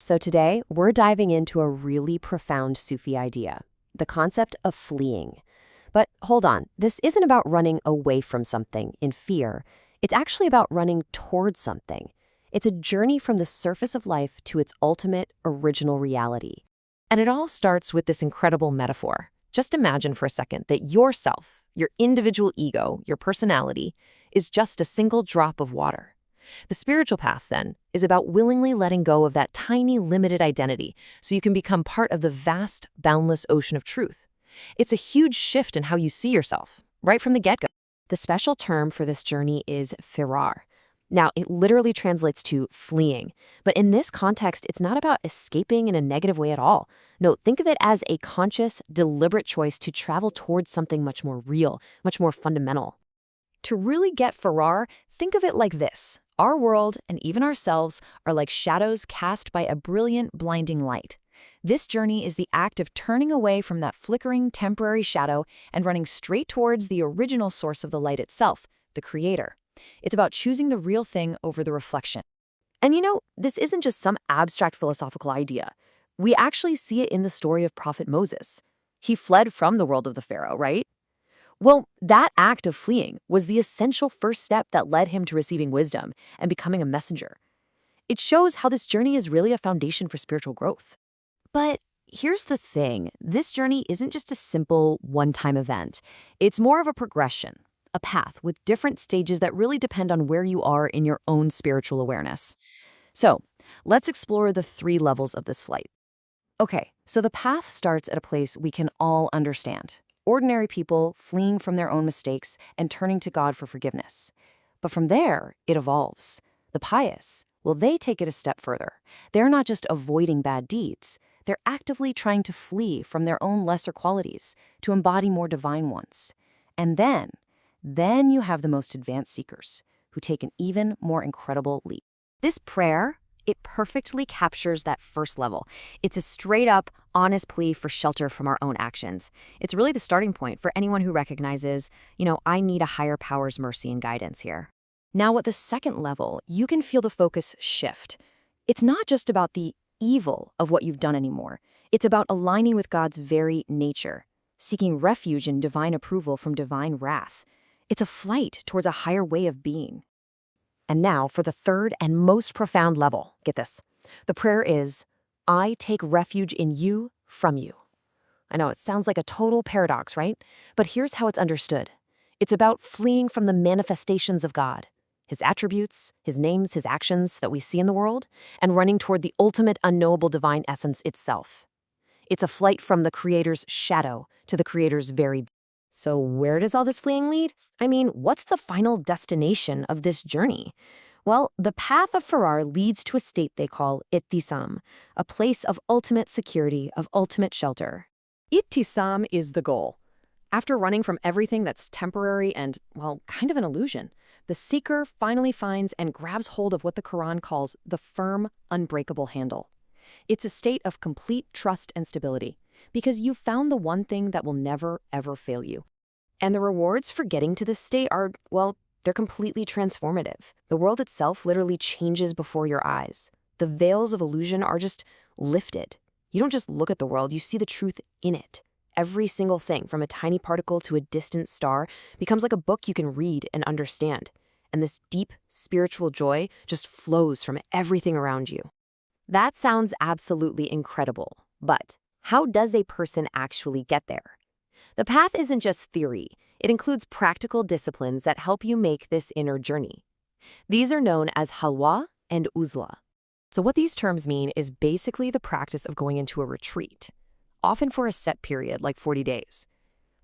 So today, we're diving into a really profound Sufi idea, the concept of fleeing. But hold on, this isn't about running away from something in fear. It's actually about running towards something. It's a journey from the surface of life to its ultimate, original reality. And it all starts with this incredible metaphor. Just imagine for a second that yourself, your individual ego, your personality, is just a single drop of water. The spiritual path, then, is about willingly letting go of that tiny, limited identity so you can become part of the vast, boundless ocean of truth. It's a huge shift in how you see yourself, right from the get-go. The special term for this journey is firar. Now, it literally translates to fleeing, but in this context, it's not about escaping in a negative way at all. No, think of it as a conscious, deliberate choice to travel towards something much more real, much more fundamental. To really get firar, think of it like this. Our world, and even ourselves, are like shadows cast by a brilliant, blinding light. This journey is the act of turning away from that flickering, temporary shadow and running straight towards the original source of the light itself, the Creator. It's about choosing the real thing over the reflection. And this isn't just some abstract philosophical idea. We actually see it in the story of Prophet Moses. He fled from the world of the Pharaoh, right? Well, that act of fleeing was the essential first step that led him to receiving wisdom and becoming a messenger. It shows how this journey is really a foundation for spiritual growth. But here's the thing. This journey isn't just a simple one-time event. It's more of a progression, a path with different stages that really depend on where you are in your own spiritual awareness. So, let's explore the 3 levels of this flight. Okay, so the path starts at a place we can all understand. Ordinary people fleeing from their own mistakes and turning to God for forgiveness. But from there, it evolves. The pious, well, they take it a step further. They're not just avoiding bad deeds. They're actively trying to flee from their own lesser qualities to embody more divine ones. And then you have the most advanced seekers who take an even more incredible leap. This prayer, it perfectly captures that first level. It's a straight-up, honest plea for shelter from our own actions. It's really the starting point for anyone who recognizes, I need a higher power's mercy and guidance here. Now, at the second level, you can feel the focus shift. It's not just about the evil of what you've done anymore. It's about aligning with God's very nature, seeking refuge in divine approval from divine wrath. It's a flight towards a higher way of being. And now for the third and most profound level. Get this. The prayer is, I take refuge in you from you. I know it sounds like a total paradox, right? But here's how it's understood. It's about fleeing from the manifestations of God, his attributes, his names, his actions that we see in the world, and running toward the ultimate unknowable divine essence itself. It's a flight from the Creator's shadow to the Creator's very being. So where does all this fleeing lead? What's the final destination of this journey? Well, the path of firar leads to a state they call ittisam, a place of ultimate security, of ultimate shelter. Ittisam is the goal. After running from everything that's temporary and, kind of an illusion, the seeker finally finds and grabs hold of what the Quran calls the firm, unbreakable handle. It's a state of complete trust and stability, because you've found the one thing that will never, ever fail you. And the rewards for getting to this state are, they're completely transformative. The world itself literally changes before your eyes. The veils of illusion are just lifted. You don't just look at the world, you see the truth in it. Every single thing, from a tiny particle to a distant star, becomes like a book you can read and understand. And this deep spiritual joy just flows from everything around you. That sounds absolutely incredible, but how does a person actually get there? The path isn't just theory. It includes practical disciplines that help you make this inner journey. These are known as halwa and uzla. So what these terms mean is basically the practice of going into a retreat, often for a set period like 40 days.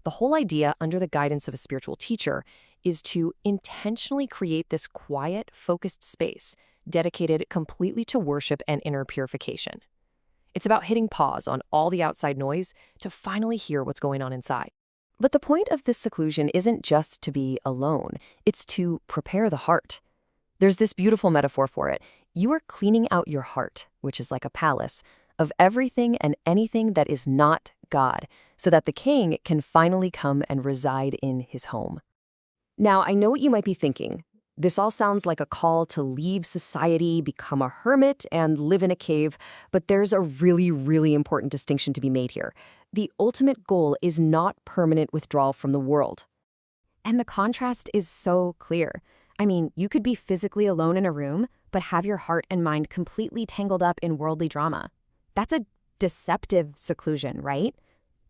The whole idea, under the guidance of a spiritual teacher, is to intentionally create this quiet, focused space dedicated completely to worship and inner purification. It's about hitting pause on all the outside noise to finally hear what's going on inside. But the point of this seclusion isn't just to be alone. It's to prepare the heart. There's this beautiful metaphor for it. You are cleaning out your heart, which is like a palace, of everything and anything that is not God, so that the king can finally come and reside in his home. Now, I know what you might be thinking. This all sounds like a call to leave society, become a hermit, and live in a cave, but there's a really, really important distinction to be made here. The ultimate goal is not permanent withdrawal from the world. And the contrast is so clear. I mean, you could be physically alone in a room, but have your heart and mind completely tangled up in worldly drama. That's a deceptive seclusion, right?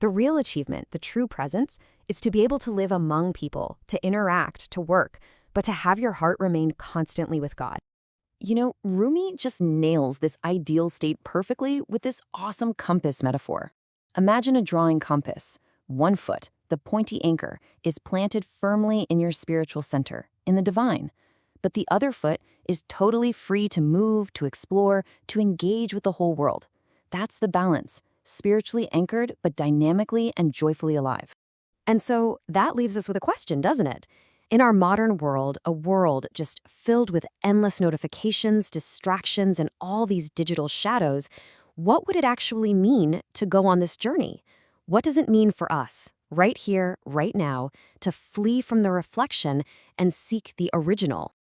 The real achievement, the true presence, is to be able to live among people, to interact, to work, but to have your heart remain constantly with God. You know, Rumi just nails this ideal state perfectly with this awesome compass metaphor. Imagine a drawing compass. One foot, the pointy anchor, is planted firmly in your spiritual center, in the divine. But the other foot is totally free to move, to explore, to engage with the whole world. That's the balance, spiritually anchored, but dynamically and joyfully alive. And so that leaves us with a question, doesn't it? In our modern world, a world just filled with endless notifications, distractions, and all these digital shadows, what would it actually mean to go on this journey? What does it mean for us, right here, right now, to flee from the reflection and seek the original?